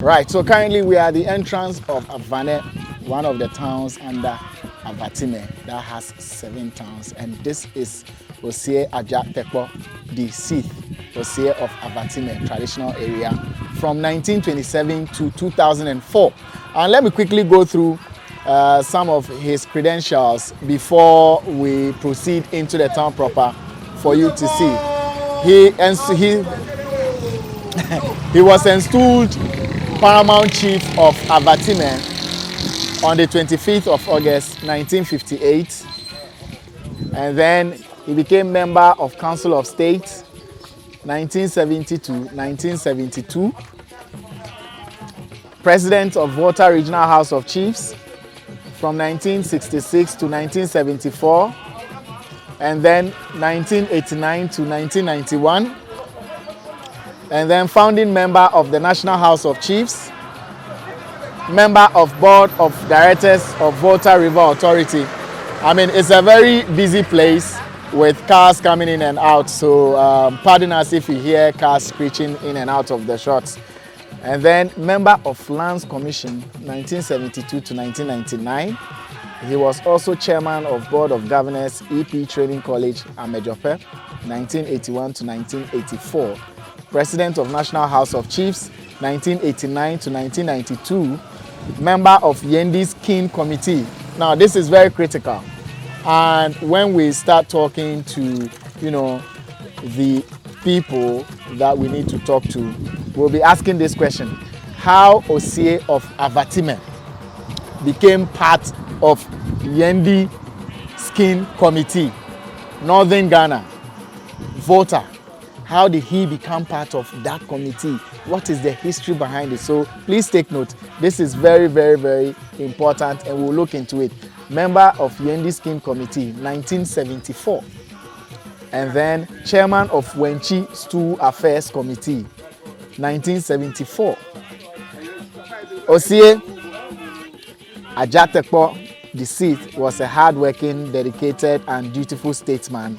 Right, so currently we are at the entrance of Vane, one of the towns under Avatime that has 7 towns, and this is Osei Aja Tekpo, the 6th Osei of Avatime traditional area from 1927 to 2004. And let me quickly go through some of his credentials before we proceed into the town proper for you to see. He was installed Paramount Chief of Avatime on the 25th of August 1958, and then he became member of Council of State 1970 to 1972, President of Volta Regional House of Chiefs from 1966 to 1974, and then 1989 to 1991, and then founding member of the National House of Chiefs, member of Board of Directors of Volta River Authority. I mean, it's a very busy place with cars coming in and out, so pardon us if you hear cars screeching in and out of the shots. And then member of Lands Commission 1972 to 1999. He was also chairman of Board of Governors EP Training College Amejope 1981 to 1984. President of National House of Chiefs 1989 to 1992, member of Yendi's King Committee. Now this is very critical, and when we start talking to the people that we need to talk to, we'll be asking this question: how Osei of Avatime became part of Yendi Skin Committee, Northern Ghana, Volta. How did he become part of that committee? What is the history behind it? So please take note. This is very, very, very important, and we'll look into it. Member of Yendi Skin Committee, 1974. And then chairman of Wenchi Stool Affairs Committee, 1974. Osei Aja Tekpo, the 6th, was a hardworking, dedicated, and dutiful statesman.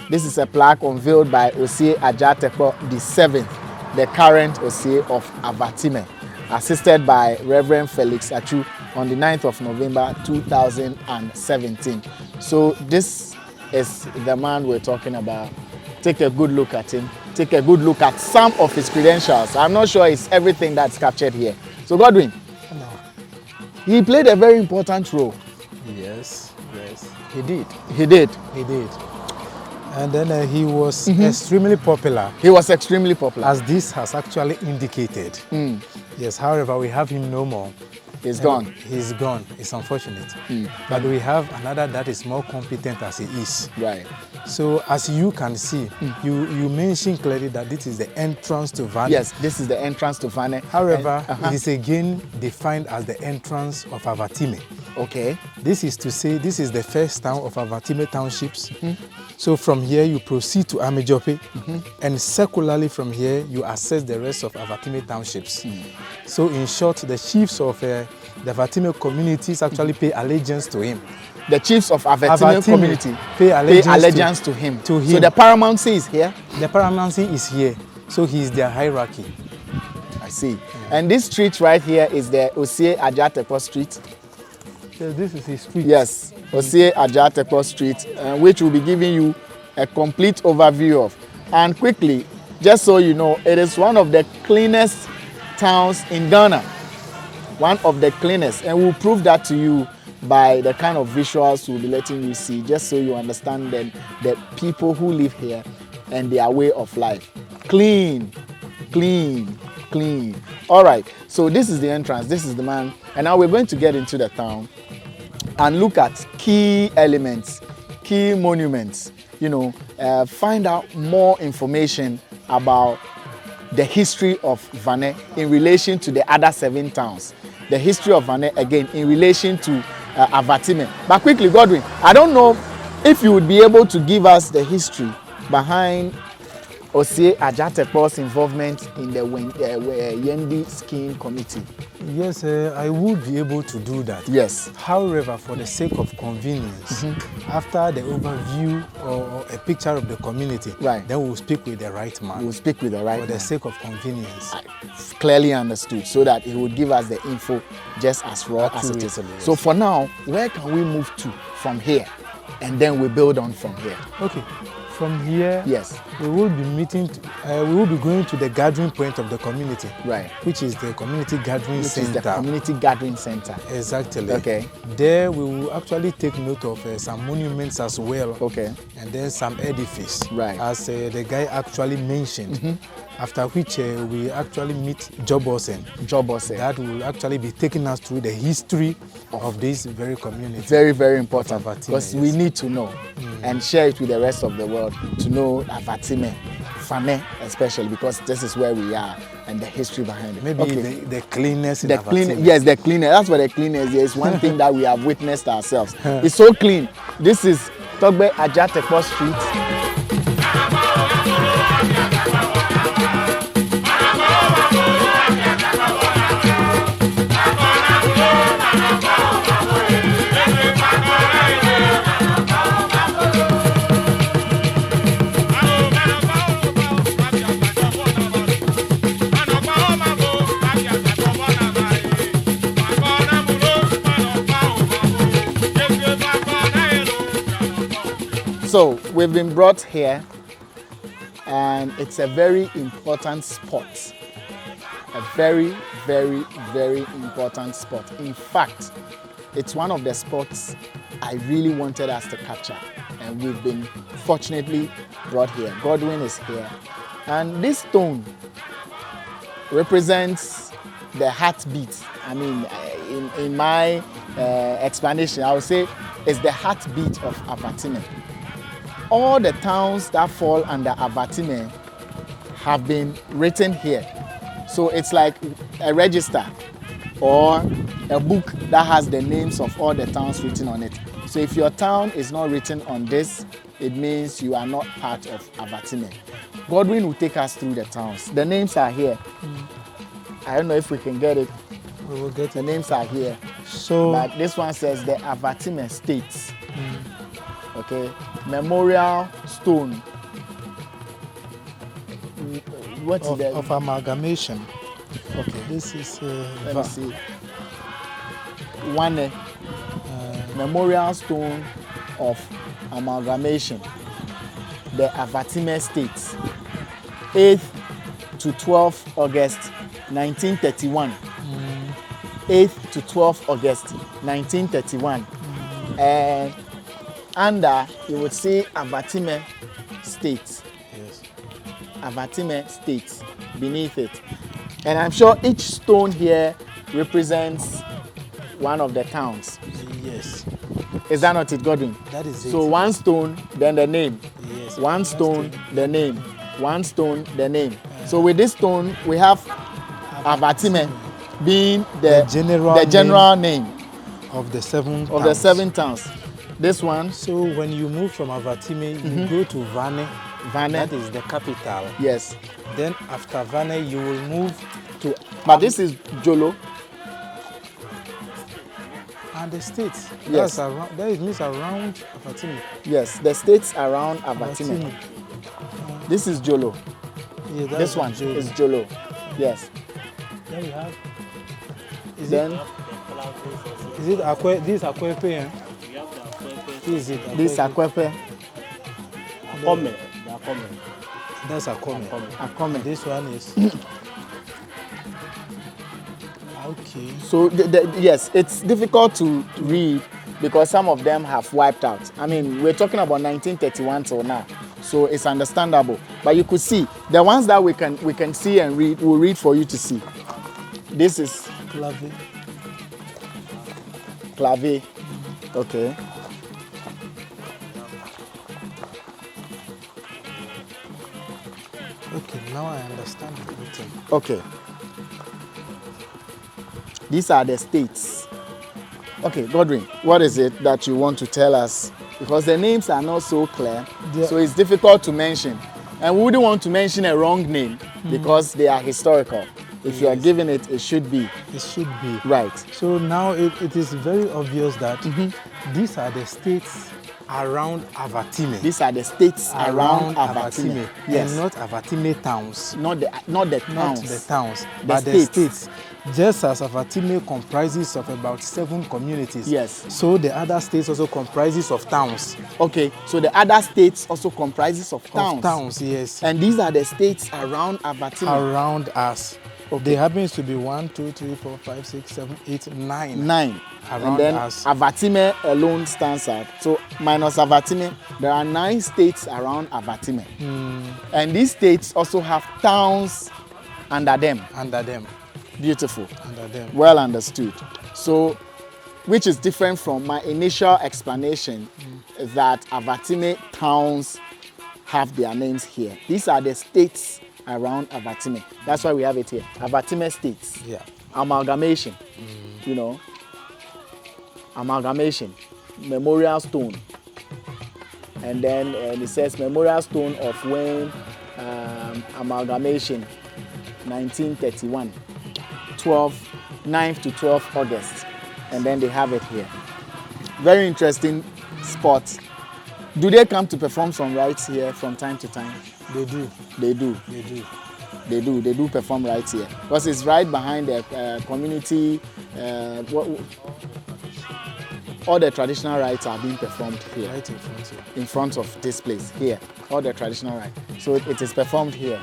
This is a plaque unveiled by Osei Aja Tekpo the 7th, the current Osei of Avatime, assisted by Reverend Felix Achu on the 9th of November 2017. So this is the man we're talking about. Take a good look at him. Take a good look at some of his credentials. I'm not sure it's everything that's captured here. So Godwin, he played a very important role. Yes, he did. He did. And then he was extremely popular. He was extremely popular. As this has actually indicated. Yes, however, we have him no more. He's gone. He's gone. It's unfortunate. But we have another that is more competent as he is. Right. So as you can see, you mentioned clearly that this is the entrance to Vane. Yes, this is the entrance to Vane. However, it is again defined as the entrance of Avatime. Okay. This is to say this is the first town of Avatime townships. So from here you proceed to Amejope, and circularly from here you access the rest of Avatime townships. So in short, the chiefs of the Avatime communities actually pay allegiance to him. The chiefs of Avatime community pay allegiance to him. To him. So the paramountcy is here? The paramountcy is here. So he is their hierarchy. I see. And this street right here is the Osei Aja Tekpo Street? Yes, this is his street. Yes, Osei Aja Tekpo Street, which we'll be giving you a complete overview of. And quickly, just so you know, it is one of the cleanest towns in Ghana. One of the cleanest. And we'll prove that to you by the kind of visuals we'll be letting you see, just so you understand the people who live here and their way of life. Clean. All right, so this is the entrance. This is the man. And now we're going to get into the town and look at key elements, key monuments, find out more information about the history of Vane in relation to the other 7 towns. The history of Vane, again, in relation to Avatime. But quickly, Godwin, I don't know if you would be able to give us the history behind Osie Ajatekpo's involvement in the Yendi skiing committee? Yes, I would be able to do that. Yes. However, for the sake of convenience, after the overview or a picture of the community, right, then we'll speak with the right man. We'll speak with the right man. For the sake of convenience. Clearly understood, so that he would give us the info just as raw as it is. Yes. So for now, where can we move to from here? And then we build on from here. Okay. From here, yes, we will be meeting. We will be going to the gathering point of the community, right? Which is the community gathering center. Is the community gathering center. Exactly. Okay. There we will actually take note of some monuments as well. Okay. And then some edifice. Right. As the guy actually mentioned. After which we actually meet Jobosen. That will actually be taking us through the history of this very community. Very, very important, because we need to know and share it with the rest of the world to know Avatime, Vane especially, because this is where we are and the history behind it. Maybe the cleanness in Avatime. Yes, the cleanness. That's what the cleanness is. One thing that we have witnessed ourselves. It's so clean. This is Togbe Ajatekpo Street. So we've been brought here, and it's a very important spot. A very, very, very important spot. In fact, it's one of the spots I really wanted us to capture, and we've been fortunately brought here. Godwin is here, and this stone represents the heartbeat. I mean, in my explanation, I would say it's the heartbeat of Avatime. All the towns that fall under Avatime have been written here. So it's like a register or a book that has the names of all the towns written on it. So if your town is not written on this, it means you are not part of Avatime. Godwin will take us through the towns. The names are here. I don't know if we can get it. We will get the names are here. So, but this one says the Avatime States. Okay, memorial stone. What is that? Of amalgamation. Okay, this is. Let me see. One memorial stone of amalgamation. The Avatime States. 8th to 12th August 1931. 8th to 12th August 1931. And under, you would see Avatime States. Yes. Avatime States beneath it. And I'm sure each stone here represents one of the towns. Yes. Is that not it, Godwin? That is it. So one stone, then the name. Yes. One stone, the name. One stone, the name. So with this stone, we have Avatime being the general name of the seven towns. This one. So when you move from Avatime, you go to Vane. Vane. That is the capital. Yes. Then after Vane, you will move to. But this is Jolo. And the states. Yes. That means around Avatime. Yes, the states around Avatime. This is Jolo. Yeah, this one is Jolo. Yes. Then we have. Is it Akwe? This is Akwepe, eh? This is Akwepe. Akome. That's Akome. This one is. Okay. So yes, it's difficult to read because some of them have wiped out. I mean, we're talking about 1931 till now, so it's understandable. But you could see the ones that we can see and read. We'll read for you to see. This is clave. Okay. Okay, now I understand everything. Okay. These are the states. Okay, Godwin, what is it that you want to tell us? Because the names are not so clear, so it's difficult to mention. And we wouldn't want to mention a wrong name because they are historical. If you are giving it, it should be. It should be. Right. So now it is very obvious that these are the states around Avatime. These are the states around Avatime. Yes. And not Avatime towns. Not the towns. Not the towns, but states. the states. Just as Avatime comprises of about 7 communities. Yes. So the other states also comprises of towns. Okay, so the other states also comprises of towns. Of towns, yes. And these are the states around Avatime. Around us. Okay. There happens to be 1, 2, 3, 4, 5, 6, 7, 8, 9. 9. Around and then us. Avatime alone stands out. So minus Avatime, there are 9 states around Avatime. And these states also have towns under them. Under them. Beautiful. Under them. Well understood. So, which is different from my initial explanation that Avatime towns have their names here. These are the states around Avatime. That's why we have it here. Avatime states. Yeah. Amalgamation. You know. Amalgamation. Memorial stone. And then it says Memorial Stone of Vane Amalgamation 1931. 9th to 12th August. And then they have it here. Very interesting spot. Do they come to perform some rites here from time to time? They do. They do. They do. They do. They do perform rites here. Because it's right behind the community. All the traditional rites are being performed here. Right in front of you. In front of this place, here. All the traditional rites. So it is performed here.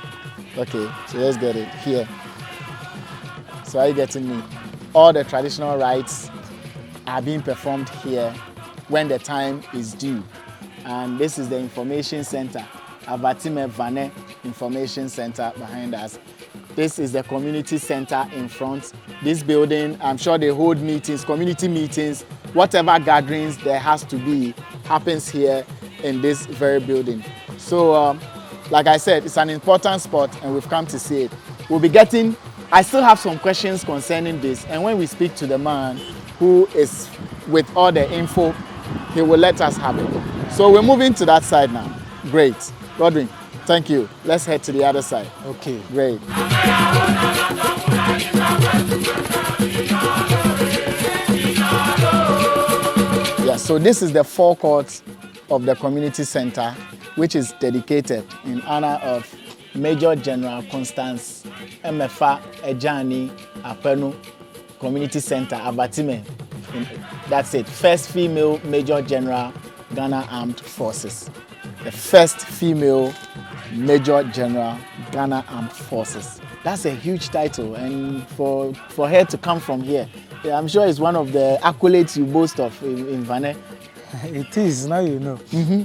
Okay, so let's get it here. So are you getting me? All the traditional rites are being performed here when the time is due. And this is the information center, Avatime Vane Information Center behind us. This is the community center in front. This building, I'm sure they hold meetings, community meetings, whatever gatherings there has to be happens here in this very building. So, like I said, it's an important spot and we've come to see it. We'll be getting, I still have some questions concerning this, and when we speak to the man who is with all the info, he will let us have it. So we're moving to that side now. Great. Godwin, thank you. Let's head to the other side. Okay. Great. Yeah, so this is the forecourt of the community center, which is dedicated in honor of Major General Constance Emefa Ejani Apenu Community Center, Avatime. That's it. First female Major General, Ghana Armed Forces. The first female Major General, Ghana Armed Forces. That's a huge title, and for her to come from here, yeah, I'm sure it's one of the accolades you boast of in Vane. It is, now you know.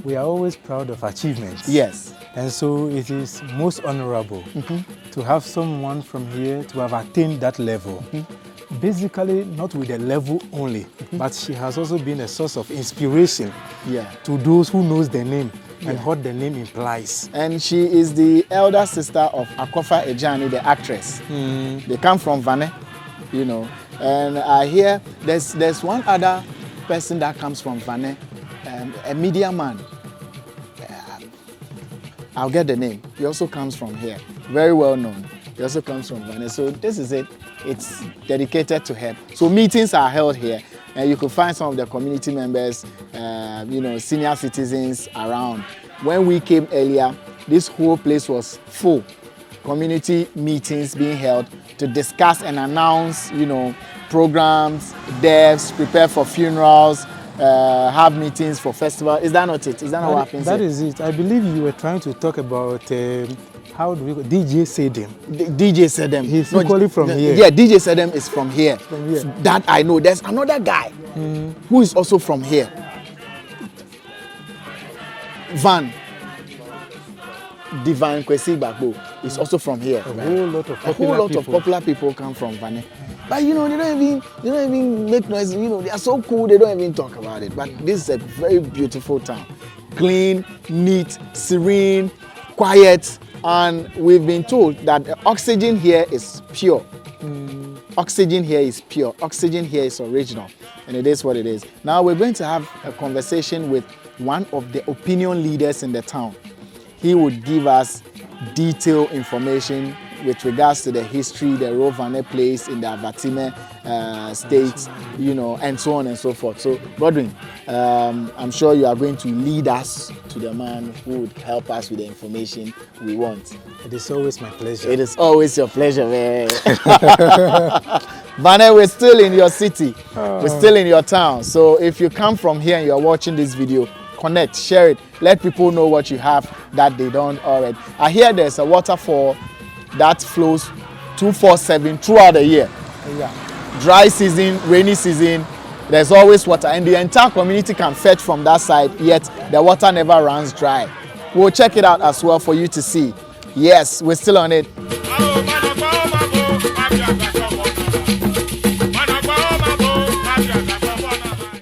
We are always proud of achievements. Yes. And so it is most honorable to have someone from here to have attained that level. Basically, not with a level only, but she has also been a source of inspiration to those who knows the name and what the name implies. And she is the elder sister of Akofa Ejani, the actress. They come from Vane, you know. And I hear there's one other person that comes from Vane, a media man. I'll get the name. He also comes from here. Very well known. He also comes from Vane. So this is it. It's dedicated to her. So meetings are held here. And you could find some of the community members, you know, senior citizens around. When we came earlier, this whole place was full. Community meetings being held to discuss and announce, you know, programs, deaths, prepare for funerals, have meetings for festival. Is that not it? Is that not what happens That here? is it. I believe you were trying to talk about, how do we call DJ Sedem. DJ Sedem. He's equally from here. Yeah, DJ Sedem is from here. From here. That I know. There's another guy who is also from here. Vane. Divine Kwesi Bagbo is also from here. A whole lot of A whole lot of popular people come from Vane. But you know, they don't even make noise. You know, they are so cool, they don't even talk about it. But this is a very beautiful town. Clean, neat, serene, quiet, and we've been told that the oxygen here is pure. Oxygen here is pure. Oxygen here is original. And it is what it is. Now we're going to have a conversation with one of the opinion leaders in the town. he would give us detailed information with regards to the history, the role Vane plays in the Avatime states, you know, and so on and so forth. So, Brodwin, I'm sure you are going to lead us to the man who would help us with the information we want. It is always my pleasure. It is always your pleasure, man. Vane, we're still in your city. We're still in your town. So if you come from here and you're watching this video, connect, share it. Let people know what you have that they don't already. I hear there's a waterfall that flows 247 throughout the year. Yeah. Dry season, rainy season, there's always water. And the entire community can fetch from that side, yet the water never runs dry. We'll check it out as well for you to see. Yes, we're still on it.